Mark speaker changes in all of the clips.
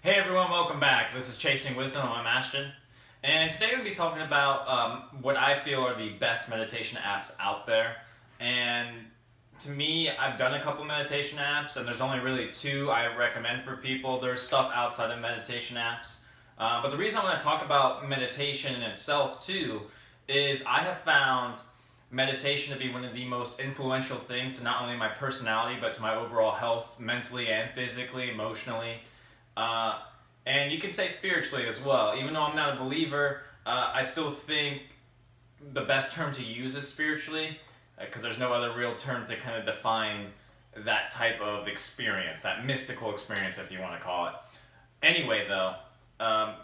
Speaker 1: Hey everyone, welcome back. This is Chasing Wisdom. I'm Ashton. And today we're going to be talking about what I feel are the best meditation apps out there. And to me, I've done a couple meditation apps, and there's only really two I recommend for people. There's stuff outside of meditation apps. But the reason I want to talk about meditation in itself too is I have found meditation to be one of the most influential things to not only my personality, but to my overall health, mentally and physically, emotionally. And you can say spiritually as well. Even though I'm not a believer, I still think the best term to use is spiritually, because there's no other real term to kind of define that type of experience, that mystical experience, if you want to call it. Anyway, though,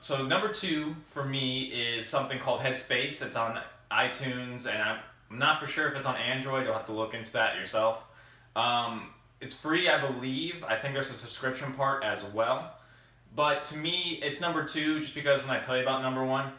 Speaker 1: so number two for me is something called Headspace. It's on iTunes, and I'm not for sure if it's on Android. You'll have to look into that yourself. It's free, I believe. I think there's a subscription part as well. But to me, it's number two just because when I tell you about number one,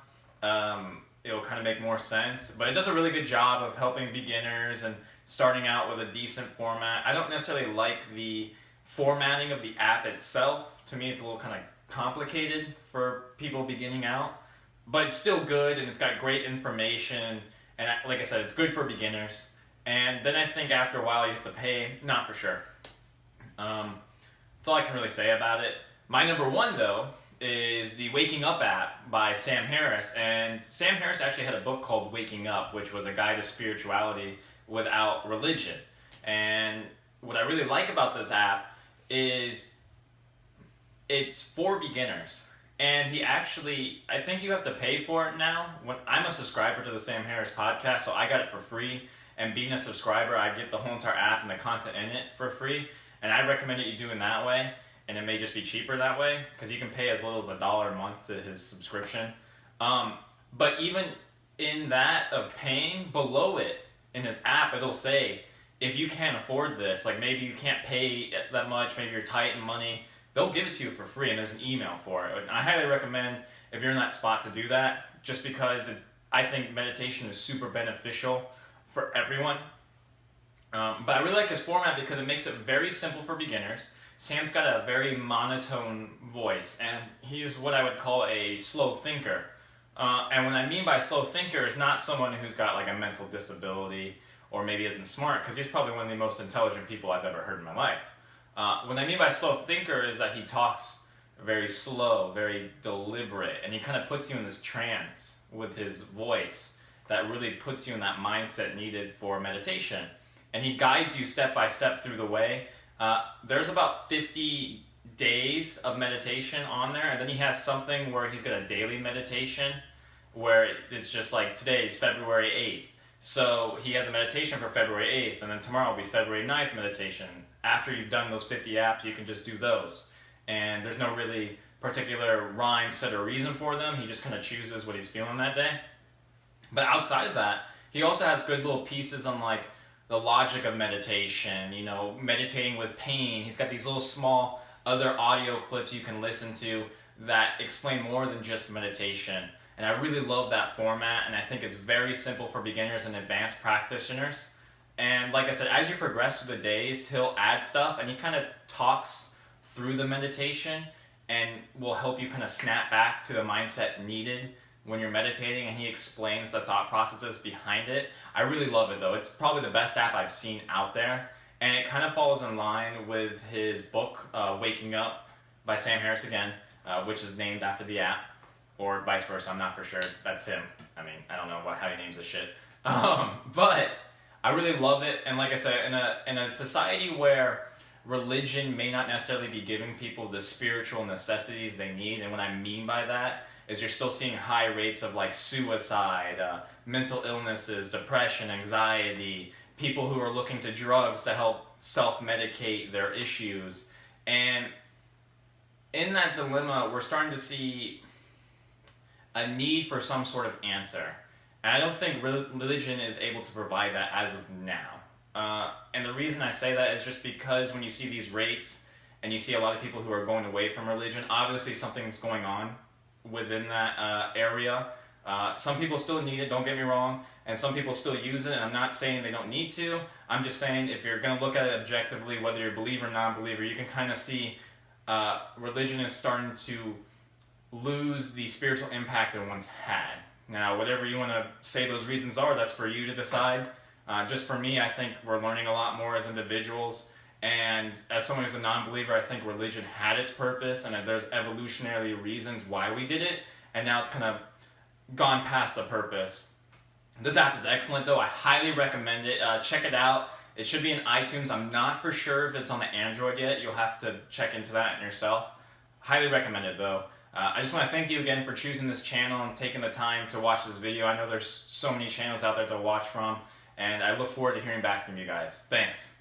Speaker 1: it'll kind of make more sense. But it does a really good job of helping beginners and starting out with a decent format. I don't necessarily like the formatting of the app itself. To me, it's a little kind of complicated for people beginning out. But it's still good, and it's got great information. And like I said, it's good for beginners. And then I think after a while you have to pay. Not for sure. That's all I can really say about it. My number one, though, is the Waking Up app by Sam Harris. And Sam Harris actually had a book called Waking Up, which was a guide to spirituality without religion. And what I really like about this app is it's for beginners. And he actually, I think you have to pay for it now. I'm a subscriber to the Sam Harris podcast, so I got it for free. And being a subscriber, I get the whole entire app and the content in it for free. And I recommend that you do it that way. And it may just be cheaper that way, because you can pay as little as $1 a month to his subscription. But even in that of paying, below it, in his app, it'll say, if you can't afford this, like maybe you can't pay that much, maybe you're tight in money, they'll give it to you for free, and there's an email for it. And I highly recommend, if you're in that spot, to do that, just because I think meditation is super beneficial for everyone. But I really like his format because it makes it very simple for beginners. Sam's got a very monotone voice, and he's what I would call a slow thinker. And what I mean by slow thinker is not someone who's got like a mental disability or maybe isn't smart, because he's probably one of the most intelligent people I've ever heard in my life. What I mean by slow thinker is that he talks very slow, very deliberate, and he kind of puts you in this trance with his voice that really puts you in that mindset needed for meditation. And he guides you step by step through the way. There's about 50 days of meditation on there, and then he has something where he's got a daily meditation where it's just like today's February 8th. So he has a meditation for February 8th, and then tomorrow will be February 9th meditation. After you've done those 50 apps, you can just do those. And there's no really particular rhyme, set, or reason for them. He just kind of chooses what he's feeling that day. But outside of that, he also has good little pieces on like the logic of meditation, meditating with pain. He's got these little small other audio clips you can listen to that explain more than just meditation. And I really love that format, and I think it's very simple for beginners and advanced practitioners. And like I said, as you progress through the days, he'll add stuff, and he kind of talks through the meditation and will help you kind of snap back to the mindset needed when you're meditating, and he explains the thought processes behind it. I really love it, though. It's probably the best app I've seen out there, and it kind of falls in line with his book, Waking Up, by Sam Harris again, which is named after the app, or vice versa. I'm not for sure. That's him. I mean, I don't know how he names this shit. But I really love it, and like I said, in a society where religion may not necessarily be giving people the spiritual necessities they need, and what I mean by that is you're still seeing high rates of like suicide, mental illnesses, depression, anxiety, people who are looking to drugs to help self-medicate their issues. And in that dilemma, we're starting to see a need for some sort of answer. And I don't think religion is able to provide that as of now. And the reason I say that is just because when you see these rates and you see a lot of people who are going away from religion, obviously something's going on within that area. Some people still need it, don't get me wrong, and some people still use it, and I'm not saying they don't need to. I'm just saying if you're going to look at it objectively, whether you're a believer or non-believer, you can kind of see religion is starting to lose the spiritual impact it once had. Now, whatever you want to say those reasons are, that's for you to decide. Just for me, I think we're learning a lot more as individuals. And as someone who's a non-believer, I think religion had its purpose, and that there's evolutionary reasons why we did it, and now it's kind of gone past the purpose. This app is excellent, though. I highly recommend it. Check it out. It should be in iTunes. I'm not for sure if it's on the Android yet. You'll have to check into that yourself. Highly recommend it, though. I just want to thank you again for choosing this channel and taking the time to watch this video. I know there's so many channels out there to watch from, and I look forward to hearing back from you guys. Thanks.